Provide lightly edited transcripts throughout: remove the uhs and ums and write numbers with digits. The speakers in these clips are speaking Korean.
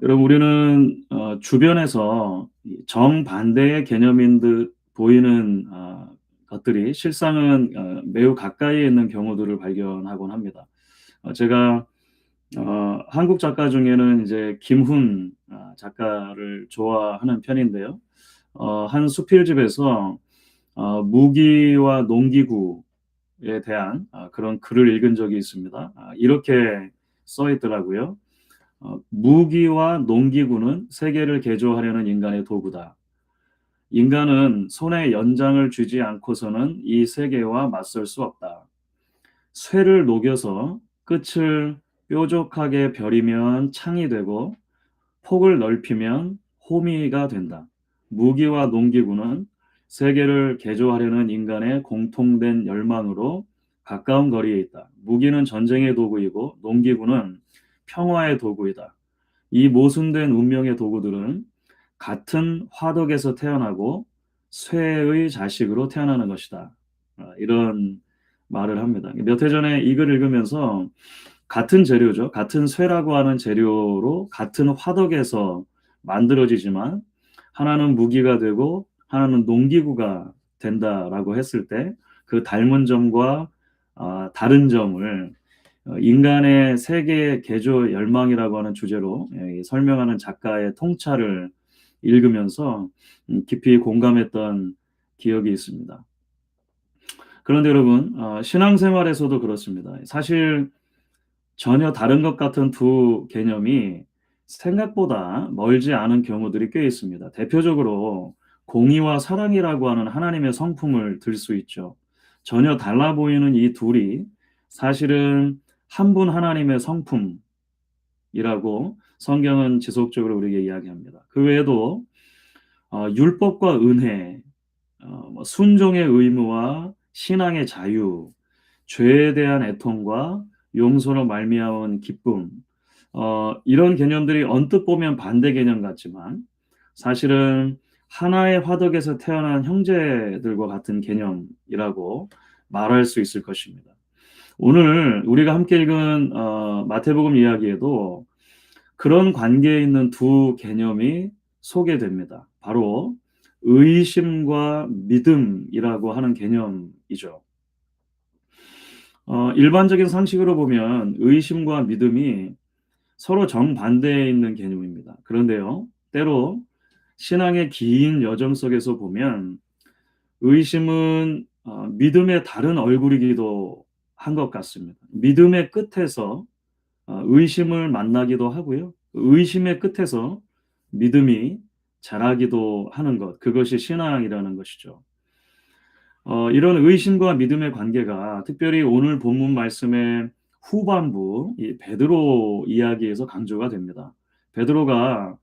여러분 우리는 주변에서 이 정반대의 개념인 듯 보이는 것들이 실상은 매우 가까이에 있는 경우들을 발견하곤 합니다. 제가 한국 작가 중에는 이제 김훈 작가를 좋아하는 편인데요. 한 수필집에서 무기와 농기구에 대한 그런 글을 읽은 적이 있습니다. 이렇게 써 있더라고요. 무기와 농기구는 세계를 개조하려는 인간의 도구다. 인간은 손에 연장을 쥐지 않고서는 이 세계와 맞설 수 없다. 쇠를 녹여서 끝을 뾰족하게 벼리면 창이 되고 폭을 넓히면 호미가 된다. 무기와 농기구는 세계를 개조하려는 인간의 공통된 열망으로 가까운 거리에 있다. 무기는 전쟁의 도구이고 농기구는 평화의 도구이다. 이 모순된 운명의 도구들은 같은 화덕에서 태어나고 쇠의 자식으로 태어나는 것이다. 이런 말을 합니다. 몇 해 전에 이 글을 읽으면서 같은 재료죠. 같은 쇠라고 하는 재료로 같은 화덕에서 만들어지지만 하나는 무기가 되고 하나는 농기구가 된다라고 했을 때 그 닮은 점과 다른 점을 인간의 세계 개조 열망이라고 하는 주제로 설명하는 작가의 통찰을 읽으면서 깊이 공감했던 기억이 있습니다. 그런데 여러분, 신앙생활에서도 그렇습니다. 사실 전혀 다른 것 같은 두 개념이 생각보다 멀지 않은 경우들이 꽤 있습니다. 대표적으로 공의와 사랑이라고 하는 하나님의 성품을 들 수 있죠. 전혀 달라 보이는 이 둘이 사실은 한 분 하나님의 성품이라고 성경은 지속적으로 우리에게 이야기합니다. 그 외에도 율법과 은혜, 뭐 순종의 의무와 신앙의 자유, 죄에 대한 애통과 용서로 말미암은 기쁨, 이런 개념들이 언뜻 보면 반대 개념 같지만 사실은 하나의 화덕에서 태어난 형제들과 같은 개념이라고 말할 수 있을 것입니다. 오늘 우리가 함께 읽은 마태복음 이야기에도 그런 관계에 있는 두 개념이 소개됩니다. 바로 의심과 믿음이라고 하는 개념이죠. 일반적인 상식으로 보면 의심과 믿음이 서로 정반대에 있는 개념입니다. 그런데요, 때로 신앙의 긴 여정 속에서 보면 의심은 믿음의 다른 얼굴이기도 한 것 같습니다. 믿음의 끝에서 의심을 만나기도 하고요. 의심의 끝에서 믿음이 자라기도 하는 것, 그것이 신앙이라는 것이죠. 이런 의심과 믿음의 관계가 특별히 오늘 본문 말씀의 후반부 이 베드로 이야기에서 강조가 됩니다. 베드로가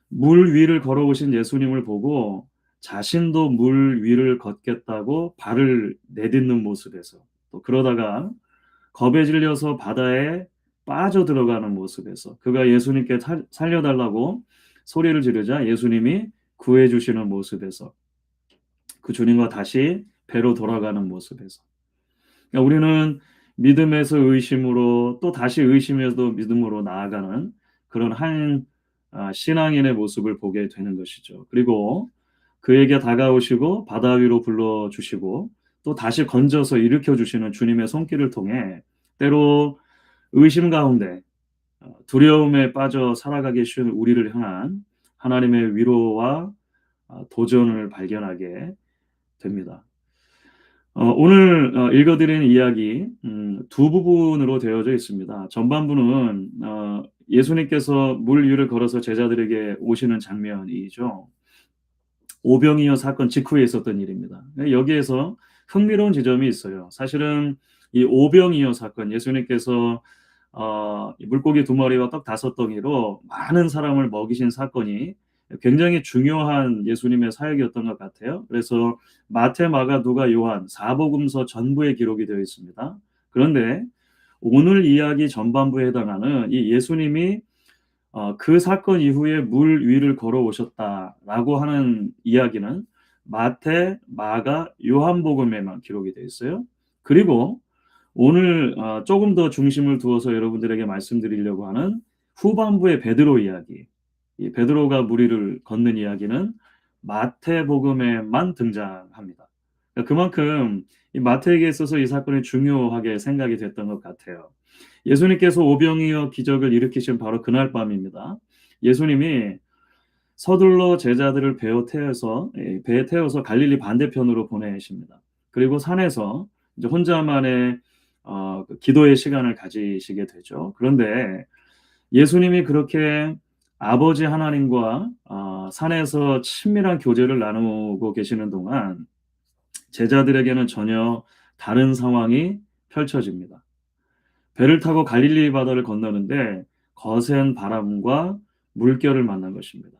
물 위를 걸어오신 예수님을 보고 자신도 물 위를 걷겠다고 발을 내딛는 모습에서 또 그러다가 겁에 질려서 바다에 빠져 들어가는 모습에서 그가 예수님께 살려달라고 소리를 지르자 예수님이 구해 주시는 모습에서 그 주님과 다시 배로 돌아가는 모습에서 그러니까 우리는 믿음에서 의심으로 또 다시 의심에서 믿음으로 나아가는 그런 한 신앙인의 모습을 보게 되는 것이죠. 그리고 그에게 다가오시고 바다 위로 불러주시고 또 다시 건져서 일으켜 주시는 주님의 손길을 통해 때로 의심 가운데 두려움에 빠져 살아가기 쉬운 우리를 향한 하나님의 위로와 도전을 발견하게 됩니다. 오늘 읽어드리는 이야기 두 부분으로 되어져 있습니다. 전반부는 예수님께서 물 위를 걸어서 제자들에게 오시는 장면이죠. 오병이어 사건 직후에 있었던 일입니다. 여기에서 흥미로운 지점이 있어요. 사실은 이 오병이어 사건, 예수님께서 물고기 2마리와 떡 5덩이로 많은 사람을 먹이신 사건이 굉장히 중요한 예수님의 사역이었던 것 같아요. 그래서 마태, 마가, 누가, 요한 4복음서 전부에 기록이 되어 있습니다. 그런데 오늘 이야기 전반부에 해당하는 이 예수님이 그 사건 이후에 물 위를 걸어오셨다라고 하는 이야기는 마태, 마가, 요한복음에만 기록이 되어 있어요. 그리고 오늘 조금 더 중심을 두어서 여러분들에게 말씀드리려고 하는 후반부의 베드로 이야기, 이 베드로가 무리를 걷는 이야기는 마태복음에만 등장합니다. 그러니까 그만큼 이 마태에게 있어서 이 사건이 중요하게 생각이 됐던 것 같아요. 예수님께서 오병이어 기적을 일으키신 바로 그날 밤입니다. 예수님이 서둘러 제자들을 배에 태워서 갈릴리 반대편으로 보내십니다. 그리고 산에서 이제 혼자만의 그 기도의 시간을 가지시게 되죠. 그런데 예수님이 그렇게 아버지 하나님과 산에서 친밀한 교제를 나누고 계시는 동안 제자들에게는 전혀 다른 상황이 펼쳐집니다. 배를 타고 갈릴리 바다를 건너는데 거센 바람과 물결을 만난 것입니다.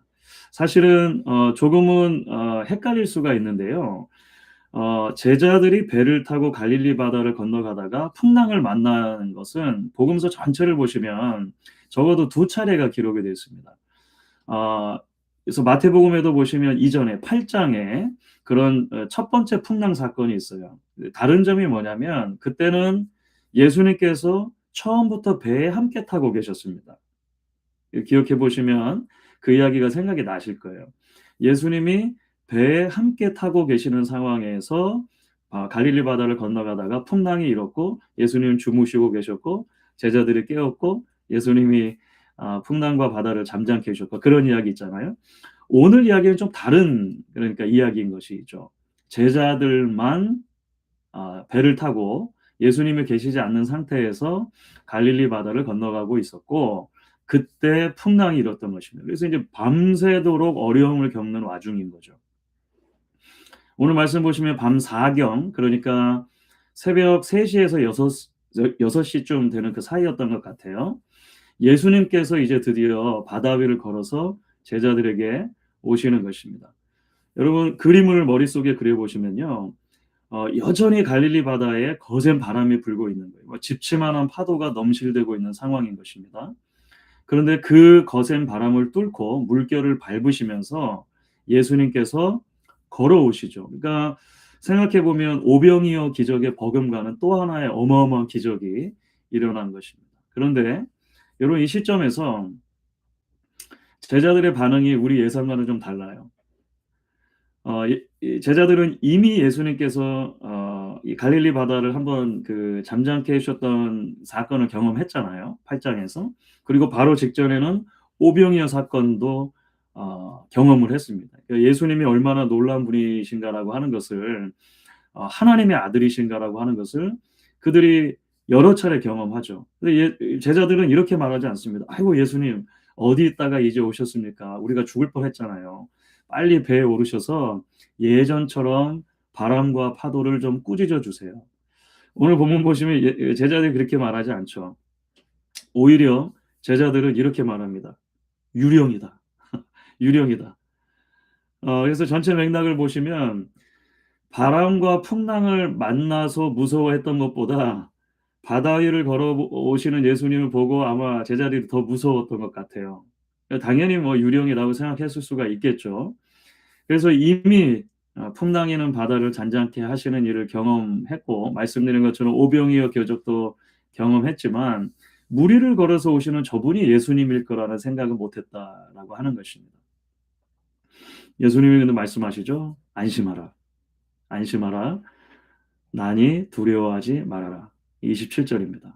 사실은 조금은 헷갈릴 수가 있는데요. 제자들이 배를 타고 갈릴리 바다를 건너가다가 풍랑을 만나는 것은 복음서 전체를 보시면 적어도 두 차례가 기록이 되어 있습니다. 그래서 마태복음에도 보시면 이전에 8장에 그런 첫 번째 풍랑 사건이 있어요. 다른 점이 뭐냐면 그때는 예수님께서 처음부터 배에 함께 타고 계셨습니다. 기억해 보시면 그 이야기가 생각이 나실 거예요. 예수님이 배에 함께 타고 계시는 상황에서 갈릴리 바다를 건너가다가 풍랑이 일었고 예수님은 주무시고 계셨고 제자들이 깨었고 예수님이 풍랑과 바다를 잠잠케 해주셨고 그런 이야기 있잖아요. 오늘 이야기는 좀 다른 그러니까 이야기인 것이죠. 제자들만 배를 타고 예수님이 계시지 않는 상태에서 갈릴리 바다를 건너가고 있었고 그때 풍랑이 일었던 것입니다. 그래서 이제 밤새도록 어려움을 겪는 와중인 거죠. 오늘 말씀 보시면 밤 4경 그러니까 새벽 3시에서 6시쯤 되는 그 사이였던 것 같아요. 예수님께서 이제 드디어 바다 위를 걸어서 제자들에게 오시는 것입니다. 여러분 그림을 머릿속에 그려보시면요. 여전히 갈릴리 바다에 거센 바람이 불고 있는 거예요. 집치만한 파도가 넘실대고 있는 상황인 것입니다. 그런데 그 거센 바람을 뚫고 물결을 밟으시면서 예수님께서 걸어오시죠. 그러니까 생각해 보면 오병이어 기적의 버금가는 또 하나의 어마어마한 기적이 일어난 것입니다. 그런데 여러분 이 시점에서 제자들의 반응이 우리 예상과는 좀 달라요. 이 제자들은 이미 예수님께서 이 갈릴리 바다를 한번 그 잠잠케 해주셨던 사건을 경험했잖아요. 8장에서. 그리고 바로 직전에는 오병이어 사건도 경험을 했습니다. 그러니까 예수님이 얼마나 놀라운 분이신가라고 하는 것을 하나님의 아들이신가라고 하는 것을 그들이 여러 차례 경험하죠. 근데 제자들은 이렇게 말하지 않습니다. 아이고 예수님 어디 있다가 이제 오셨습니까? 우리가 죽을 뻔했잖아요. 빨리 배에 오르셔서 예전처럼 바람과 파도를 좀 꾸짖어 주세요. 오늘 본문 보시면 제자들이 그렇게 말하지 않죠. 오히려 제자들은 이렇게 말합니다. 유령이다. 유령이다. 그래서 전체 맥락을 보시면 바람과 풍랑을 만나서 무서워했던 것보다 바다 위를 걸어오시는 예수님을 보고 아마 제자들이 더 무서웠던 것 같아요. 당연히 뭐 유령이라고 생각했을 수가 있겠죠. 그래서 이미 풍랑이는 바다를 잔잔케 하시는 일을 경험했고 말씀드린 것처럼 오병이어 교적도 경험했지만 무리를 걸어서 오시는 저분이 예수님일 거라는 생각은 못했다라고 하는 것입니다. 예수님이 근데 말씀하시죠. 안심하라. 안심하라. 나니 두려워하지 말아라. 27절입니다.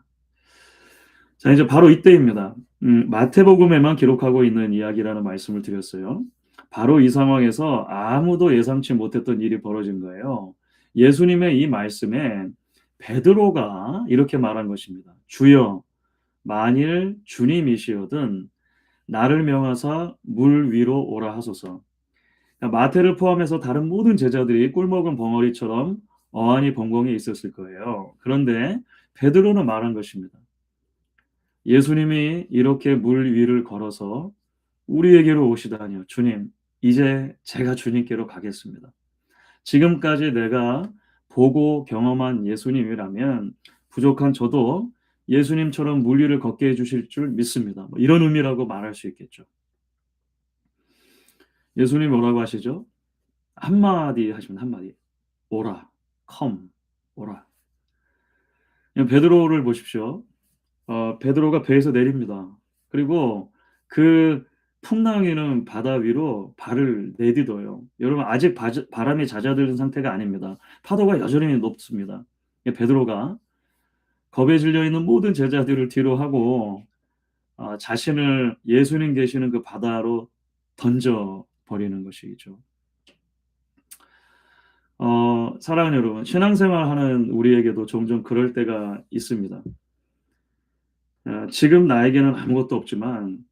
자, 이제 바로 이때입니다. 마태복음에만 기록하고 있는 이야기라는 말씀을 드렸어요. 바로 이 상황에서 아무도 예상치 못했던 일이 벌어진 거예요. 예수님의 이 말씀에 베드로가 이렇게 말한 것입니다. 주여, 만일 주님이시거든 나를 명하사 물 위로 오라 하소서. 그러니까 마태를 포함해서 다른 모든 제자들이 꿀먹은 벙어리처럼 어안이 벙벙해 있었을 거예요. 그런데 베드로는 말한 것입니다. 예수님이 이렇게 물 위를 걸어서 우리에게로 오시다니요. 주님, 이제 제가 주님께로 가겠습니다. 지금까지 내가 보고 경험한 예수님이라면 부족한 저도 예수님처럼 물 위를 걷게 해주실 줄 믿습니다. 뭐 이런 의미라고 말할 수 있겠죠. 예수님 뭐라고 하시죠? 한마디 하시면 한마디. 오라, come, 오라. 베드로를 보십시오. 베드로가 배에서 내립니다. 그리고 그 풍랑이는 바다 위로 발을 내딛어요. 여러분 아직 바람이 잦아드는 상태가 아닙니다. 파도가 여전히 높습니다. 베드로가 겁에 질려 있는 모든 제자들을 뒤로 하고 자신을 예수님 계시는 그 바다로 던져 버리는 것이죠. 사랑하는 여러분, 신앙생활하는 우리에게도 종종 그럴 때가 있습니다. 지금 나에게는 아무것도 없지만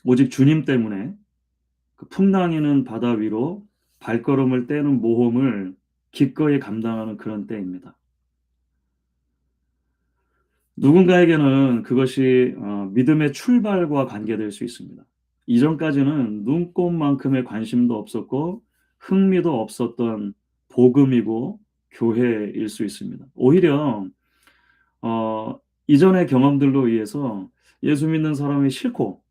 오직 주님 때문에 그 풍랑이는 바다 위로 발걸음을 떼는 모험을 기꺼이 감당하는 그런 때입니다. 누군가에게는 그것이 믿음의 출발과 관계될 수 있습니다. 이전까지는 눈꼽만큼의 관심도 없었고 흥미도 없었던 복음이고 교회일 수 있습니다. 오히려 이전의 경험들로 의해서 예수 믿는 사람이 싫고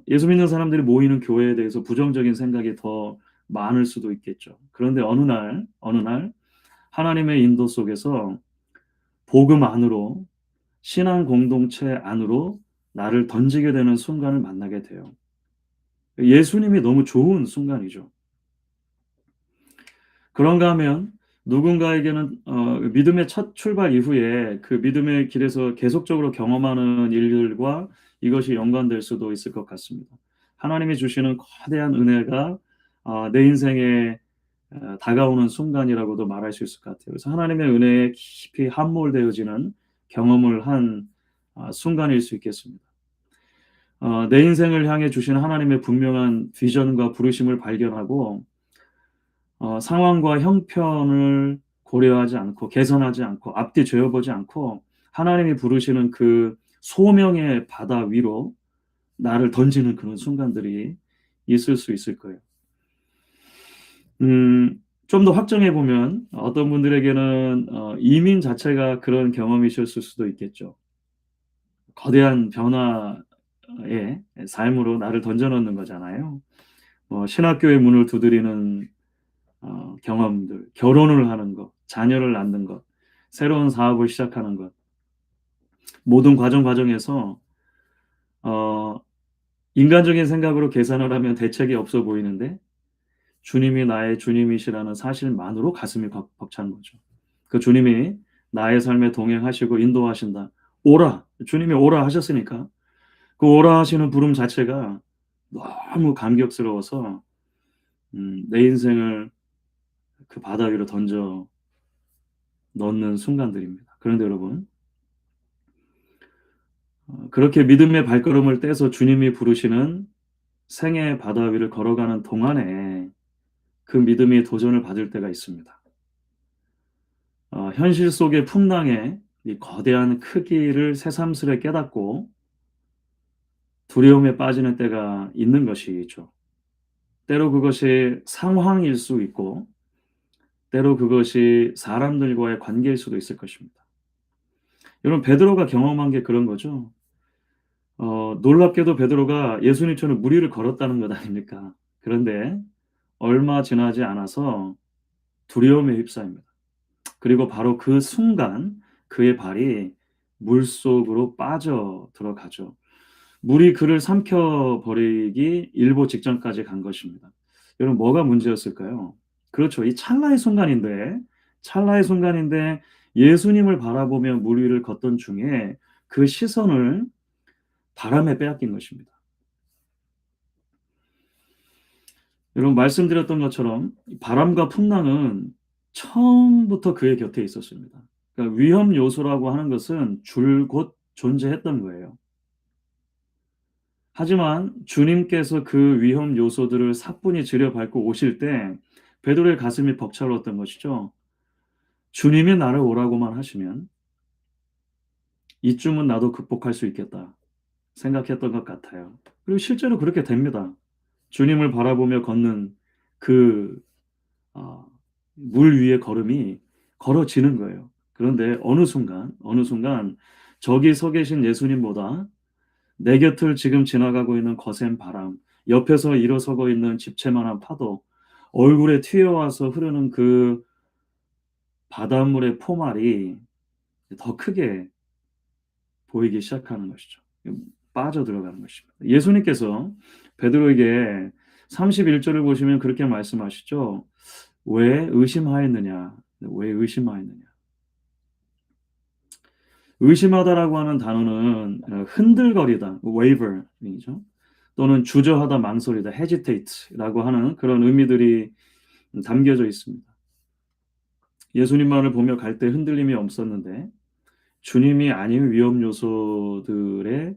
예수 믿는 사람들이 모이는 교회에 대해서 부정적인 생각이 더 많을 수도 있겠죠. 그런데 어느 날 하나님의 인도 속에서 복음 안으로 신앙 공동체 안으로 나를 던지게 되는 순간을 만나게 돼요. 예수님이 너무 좋은 순간이죠. 그런가 하면 누군가에게는 믿음의 첫 출발 이후에 그 믿음의 길에서 계속적으로 경험하는 일들과 이것이 연관될 수도 있을 것 같습니다. 하나님이 주시는 거대한 은혜가 내 인생에 다가오는 순간이라고도 말할 수 있을 것 같아요. 그래서 하나님의 은혜에 깊이 함몰되어지는 경험을 한 순간일 수 있겠습니다. 내 인생을 향해 주신 하나님의 분명한 비전과 부르심을 발견하고 상황과 형편을 고려하지 않고 개선하지 않고 앞뒤 죄어보지 않고 하나님이 부르시는 그 소명의 바다 위로 나를 던지는 그런 순간들이 있을 수 있을 거예요. 좀 더 확정해 보면 어떤 분들에게는 이민 자체가 그런 경험이셨을 수도 있겠죠. 거대한 변화의 삶으로 나를 던져 넣는 거잖아요. 신학교의 문을 두드리는 경험들, 결혼을 하는 것, 자녀를 낳는 것, 새로운 사업을 시작하는 것, 모든 과정에서 어, 인간적인 생각으로 계산을 하면 대책이 없어 보이는데 주님이 나의 주님이시라는 사실만으로 가슴이 벅찬 거죠. 그 주님이 나의 삶에 동행하시고 인도하신다. 오라, 주님이 오라 하셨으니까 그 오라 하시는 부름 자체가 너무 감격스러워서 내 인생을 그 바다 위로 던져 넣는 순간들입니다. 그런데 여러분, 그렇게 믿음의 발걸음을 떼서 주님이 부르시는 생애의 바다 위를 걸어가는 동안에 그 믿음이 도전을 받을 때가 있습니다. 현실 속의 풍랑의 이 거대한 크기를 새삼스레 깨닫고 두려움에 빠지는 때가 있는 것이죠. 때로 그것이 상황일 수 있고, 때로 그것이 사람들과의 관계일 수도 있을 것입니다. 여러분, 베드로가 경험한 게 그런 거죠. 놀랍게도 베드로가 예수님처럼 물 위를 걸었다는 것 아닙니까? 그런데 얼마 지나지 않아서 두려움에 휩싸입니다. 그리고 바로 그 순간 그의 발이 물속으로 빠져 들어가죠. 물이 그를 삼켜 버리기 일보 직전까지 간 것입니다. 여러분 뭐가 문제였을까요? 그렇죠. 이 찰나의 순간인데 예수님을 바라보며 물 위를 걷던 중에 그 시선을 바람에 빼앗긴 것입니다. 여러분 말씀드렸던 것처럼 바람과 풍랑은 처음부터 그의 곁에 있었습니다. 그러니까 위험 요소라고 하는 것은 줄곧 존재했던 거예요. 하지만 주님께서 그 위험 요소들을 사뿐히 들여밟고 오실 때 베드로의 가슴이 벅차올랐던 것이죠. 주님이 나를 오라고만 하시면 이쯤은 나도 극복할 수 있겠다 생각했던 것 같아요. 그리고 실제로 그렇게 됩니다. 주님을 바라보며 걷는 그 어, 물 위의 걸음이 걸어지는 거예요. 그런데 어느 순간 저기 서 계신 예수님보다 내 곁을 지금 지나가고 있는 거센 바람, 옆에서 일어서고 있는 집채만한 파도, 얼굴에 튀어와서 흐르는 그 바닷물의 포말이 더 크게 보이기 시작하는 것이죠. 빠져들어가는 것입니다. 예수님께서 베드로에게 31절을 보시면 그렇게 말씀하시죠. 왜 의심하였느냐? 왜 의심하였느냐? 의심하다라고 하는 단어는 흔들거리다, waver이죠. 또는 주저하다, 망설이다, hesitate라고 하는 그런 의미들이 담겨져 있습니다. 예수님만을 보며 갈 때 흔들림이 없었는데 주님이 아닌 위험 요소들의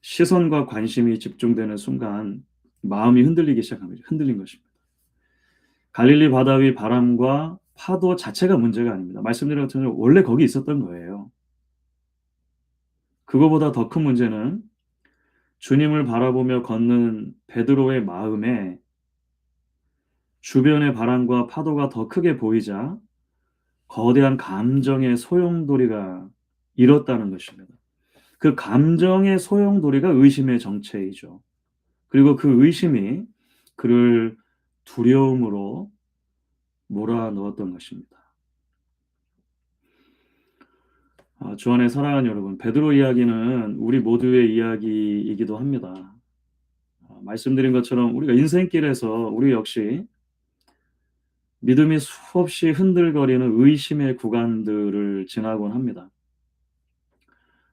시선과 관심이 집중되는 순간 마음이 흔들리기 시작합니다. 흔들린 것입니다. 갈릴리 바다 위 바람과 파도 자체가 문제가 아닙니다. 말씀드린 것처럼 원래 거기 있었던 거예요. 그거보다 더 큰 문제는 주님을 바라보며 걷는 베드로의 마음에 주변의 바람과 파도가 더 크게 보이자 거대한 감정의 소용돌이가 일었다는 것입니다. 그 감정의 소용돌이가 의심의 정체이죠. 그리고 그 의심이 그를 두려움으로 몰아넣었던 것입니다. 주 안에 사랑하는 여러분, 베드로 이야기는 우리 모두의 이야기이기도 합니다. 말씀드린 것처럼 우리가 인생길에서 우리 역시 믿음이 수없이 흔들거리는 의심의 구간들을 지나곤 합니다.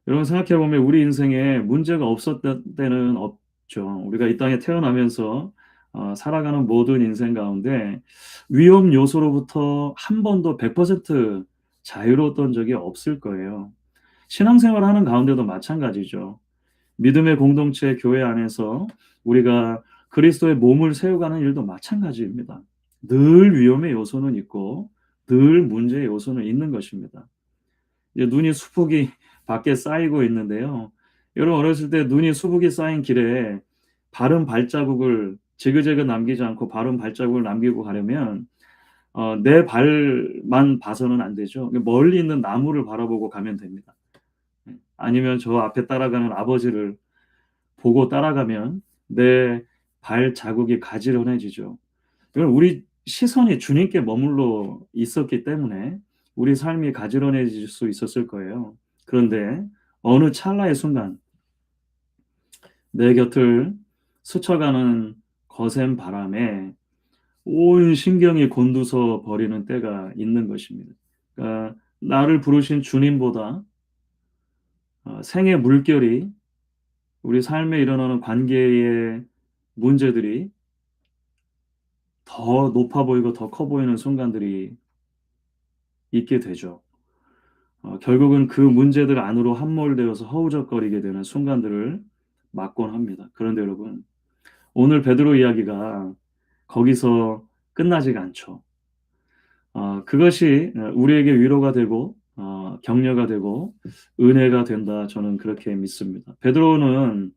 여러분 생각해 보면 우리 인생에 문제가 없었던 때는 없죠. 우리가 이 땅에 태어나면서 살아가는 모든 인생 가운데 위험 요소로부터 한 번도 100% 자유로웠던 적이 없을 거예요. 신앙생활하는 가운데도 마찬가지죠. 믿음의 공동체 교회 안에서 우리가 그리스도의 몸을 세워가는 일도 마찬가지입니다. 늘 위험의 요소는 있고 늘 문제의 요소는 있는 것입니다. 이제 눈이 수북이 밖에 쌓이고 있는데요. 여러분 어렸을 때 눈이 수북이 쌓인 길에 바른 발자국을 지그재그 남기지 않고 바른 발자국을 남기고 가려면 내 발만 봐서는 안 되죠. 멀리 있는 나무를 바라보고 가면 됩니다. 아니면 저 앞에 따라가는 아버지를 보고 따라가면 내 발자국이 가지런해지죠. 우리 시선이 주님께 머물러 있었기 때문에 우리 삶이 가지런해질 수 있었을 거예요. 그런데 어느 찰나의 순간 내 곁을 스쳐가는 거센 바람에 온 신경이 곤두서 버리는 때가 있는 것입니다. 그러니까 나를 부르신 주님보다 생의 물결이 우리 삶에 일어나는 관계의 문제들이 더 높아 보이고 더 커 보이는 순간들이 있게 되죠. 결국은 그 문제들 안으로 함몰되어서 허우적거리게 되는 순간들을 맞곤 합니다. 그런데 여러분, 오늘 베드로 이야기가 거기서 끝나지가 않죠. 그것이 우리에게 위로가 되고 격려가 되고 은혜가 된다. 저는 그렇게 믿습니다. 베드로는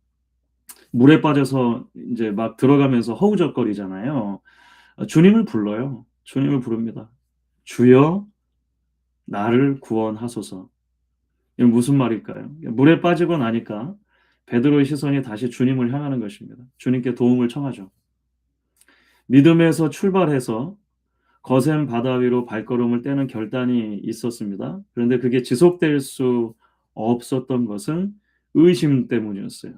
물에 빠져서 이제 막 들어가면서 허우적거리잖아요. 주님을 불러요. 주님을 부릅니다. 주여 나를 구원하소서. 이건 무슨 말일까요? 물에 빠지고 나니까 베드로의 시선이 다시 주님을 향하는 것입니다. 주님께 도움을 청하죠. 믿음에서 출발해서 거센 바다 위로 발걸음을 떼는 결단이 있었습니다. 그런데 그게 지속될 수 없었던 것은 의심 때문이었어요.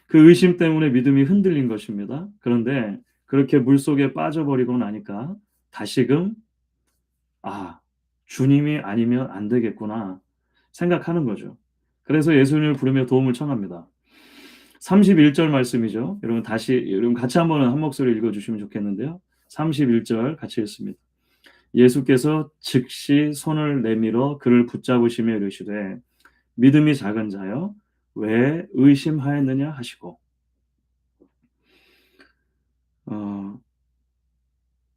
그 의심 때문에 믿음이 흔들린 것입니다. 그런데 그렇게 물속에 빠져버리고 나니까 다시금 주님이 아니면 안 되겠구나 생각하는 거죠. 그래서 예수님을 부르며 도움을 청합니다. 31절 말씀이죠. 여러분 같이 한번 한 목소리 읽어주시면 좋겠는데요. 31절 같이 읽습니다. 예수께서 즉시 손을 내밀어 그를 붙잡으시며 이르시되 믿음이 작은 자여 왜 의심하였느냐 하시고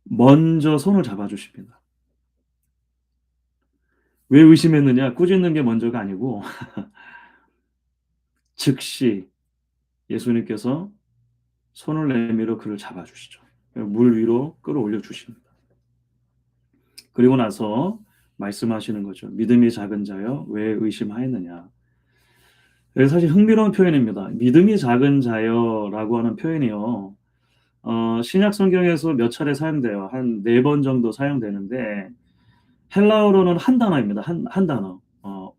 먼저 손을 잡아주십니다. 왜 의심했느냐? 꾸짖는 게 먼저가 아니고 즉시 예수님께서 손을 내밀어 그를 잡아주시죠. 물 위로 끌어올려 주십니다. 그리고 나서 말씀하시는 거죠. 믿음이 작은 자여 왜 의심하였느냐. 사실 흥미로운 표현입니다. 믿음이 작은 자여라고 하는 표현이요. 신약 성경에서 몇 차례 사용돼요. 한 4번 정도 사용되는데 헬라어로는 한 단어입니다. 한 단어.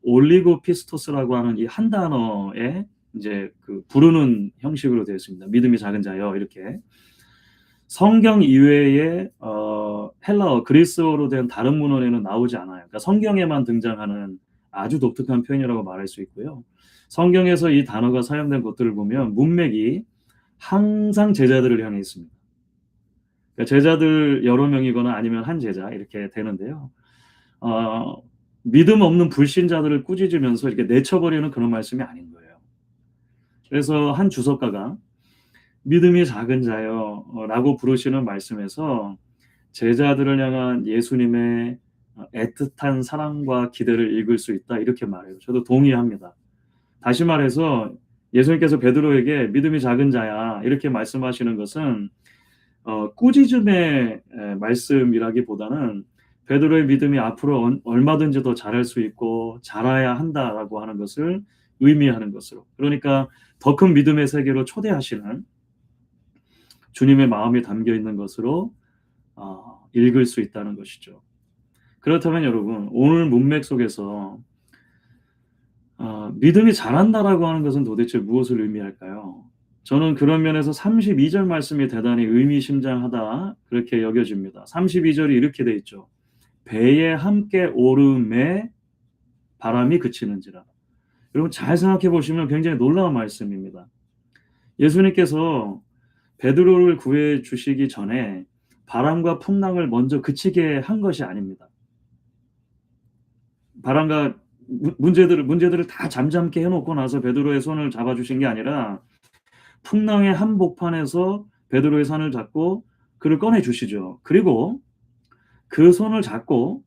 올리고피스토스라고 하는 이 한 단어에 이제 그 부르는 형식으로 되어 있습니다. 믿음이 작은 자여 이렇게. 성경 이외에 헬라어, 그리스어로 된 다른 문헌에는 나오지 않아요. 그러니까 성경에만 등장하는 아주 독특한 표현이라고 말할 수 있고요. 성경에서 이 단어가 사용된 것들을 보면 문맥이 항상 제자들을 향해 있습니다. 그러니까 제자들 여러 명이거나 아니면 한 제자 이렇게 되는데요. 어, 믿음 없는 불신자들을 꾸짖으면서 이렇게 내쳐버리는 그런 말씀이 아닌 거예요. 그래서 한 주석가가 믿음이 작은 자여 라고 부르시는 말씀에서 제자들을 향한 예수님의 애틋한 사랑과 기대를 읽을 수 있다 이렇게 말해요. 저도 동의합니다. 다시 말해서 예수님께서 베드로에게 믿음이 작은 자야 이렇게 말씀하시는 것은 꾸짖음의 말씀이라기보다는 베드로의 믿음이 앞으로 얼마든지 더 잘할 수 있고 자라야 한다라고 하는 것을 의미하는 것으로, 그러니까 더 큰 믿음의 세계로 초대하시는 주님의 마음이 담겨 있는 것으로 읽을 수 있다는 것이죠. 그렇다면 여러분, 오늘 문맥 속에서 믿음이 자란다라고 하는 것은 도대체 무엇을 의미할까요? 저는 그런 면에서 32절 말씀이 대단히 의미심장하다 그렇게 여겨집니다. 32절이 이렇게 돼 있죠. 배에 함께 오름에 바람이 그치는지라. 여러분 잘 생각해 보시면 굉장히 놀라운 말씀입니다. 예수님께서 베드로를 구해 주시기 전에 바람과 풍랑을 먼저 그치게 한 것이 아닙니다. 바람과 문제들을 다 잠잠케 해놓고 나서 베드로의 손을 잡아주신 게 아니라 풍랑의 한복판에서 베드로의 손을 잡고 그를 꺼내 주시죠. 그리고 그 손을 잡고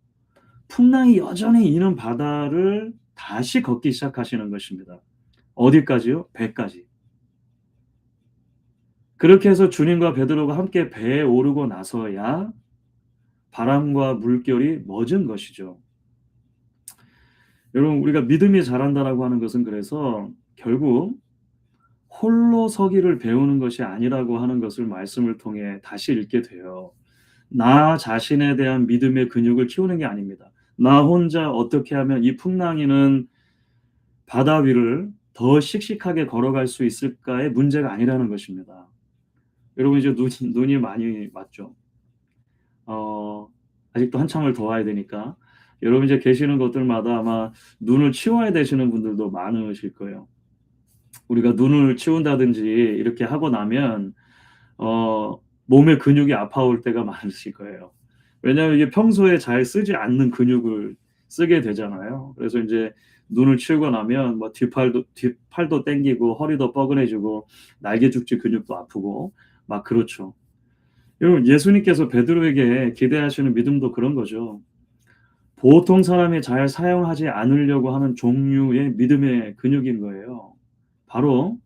풍랑이 여전히 이는 바다를 다시 걷기 시작하시는 것입니다. 어디까지요? 배까지. 그렇게 해서 주님과 베드로가 함께 배에 오르고 나서야 바람과 물결이 멎은 것이죠. 여러분, 우리가 믿음이 자란다라고 하는 것은 그래서 결국 홀로 서기를 배우는 것이 아니라고 하는 것을 말씀을 통해 다시 읽게 돼요. 나 자신에 대한 믿음의 근육을 키우는 게 아닙니다. 나 혼자 어떻게 하면 이 풍랑이는 바다 위를 더 씩씩하게 걸어갈 수 있을까의 문제가 아니라는 것입니다. 여러분 이제 눈이 많이 왔죠. 아직도 한참을 더 와야 되니까 여러분 이제 계시는 곳들마다 아마 눈을 치워야 되시는 분들도 많으실 거예요. 우리가 눈을 치운다든지 이렇게 하고 나면 몸의 근육이 아파올 때가 많으실 거예요. 왜냐하면 이게 평소에 잘 쓰지 않는 근육을 쓰게 되잖아요. 그래서 이제 눈을 치우고 나면 뭐 뒷팔도 땡기고 허리도 뻐근해지고 날개죽지 근육도 아프고 막 그렇죠. 여러분 예수님께서 베드로에게 기대하시는 믿음도 그런 거죠. 보통 사람이 잘 사용하지 않으려고 하는 종류의 믿음의 근육인 거예요. 바로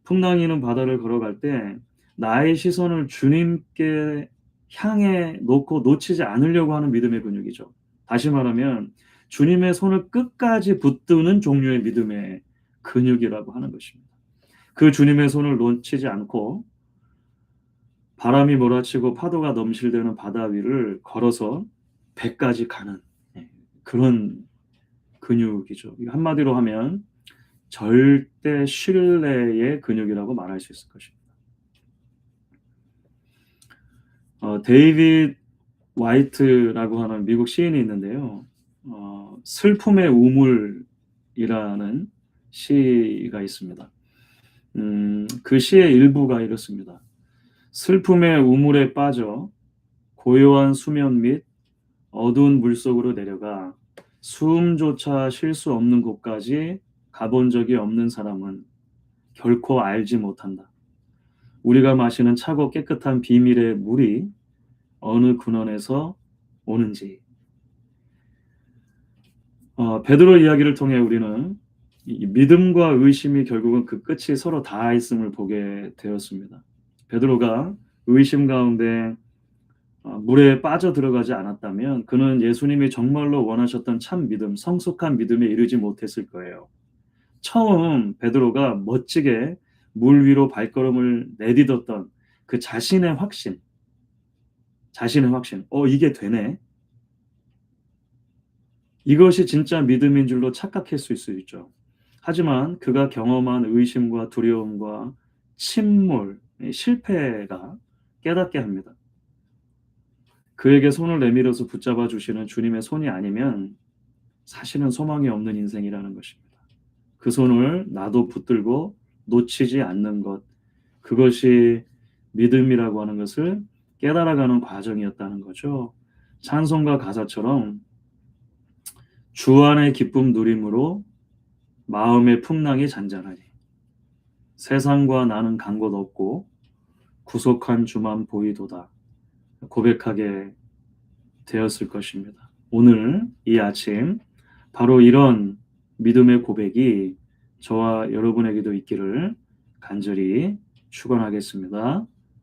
풍랑이는 바다를 걸어갈 때 나의 시선을 주님께 향해 놓고 놓치지 않으려고 하는 믿음의 근육이죠. 다시 말하면 주님의 손을 끝까지 붙드는 종류의 믿음의 근육이라고 하는 것입니다. 그 주님의 손을 놓치지 않고 바람이 몰아치고 파도가 넘실대는 바다 위를 걸어서 배까지 가는 그런 근육이죠. 한마디로 하면 절대 신뢰의 근육이라고 말할 수 있을 것입니다. 데이빗 화이트라고 하는 미국 시인이 있는데요. 슬픔의 우물이라는 시가 있습니다. 그 시의 일부가 이렇습니다. 슬픔의 우물에 빠져 고요한 수면 및 어두운 물속으로 내려가 숨조차 쉴 수 없는 곳까지 가본 적이 없는 사람은 결코 알지 못한다. 우리가 마시는 차고 깨끗한 비밀의 물이 어느 근원에서 오는지. 베드로 이야기를 통해 우리는 이 믿음과 의심이 결국은 그 끝이 서로 닿아 있음을 보게 되었습니다. 베드로가 의심 가운데 물에 빠져 들어가지 않았다면 그는 예수님이 정말로 원하셨던 참 믿음, 성숙한 믿음에 이르지 못했을 거예요. 처음 베드로가 멋지게 물 위로 발걸음을 내딛었던 그 자신의 확신, 이게 되네. 이것이 진짜 믿음인 줄로 착각했을 수 있죠. 하지만 그가 경험한 의심과 두려움과 침몰, 실패가 깨닫게 합니다. 그에게 손을 내밀어서 붙잡아 주시는 주님의 손이 아니면 사실은 소망이 없는 인생이라는 것입니다. 그 손을 나도 붙들고 놓치지 않는 것, 그것이 믿음이라고 하는 것을 깨달아가는 과정이었다는 거죠. 찬송가 가사처럼 주 안의 기쁨 누림으로 마음의 풍랑이 잔잔하니 세상과 나는 간 곳 없고 구속한 주만 보이도다 고백하게 되었을 것입니다. 오늘 이 아침 바로 이런 믿음의 고백이 저와 여러분에게도 있기를 간절히 축원하겠습니다.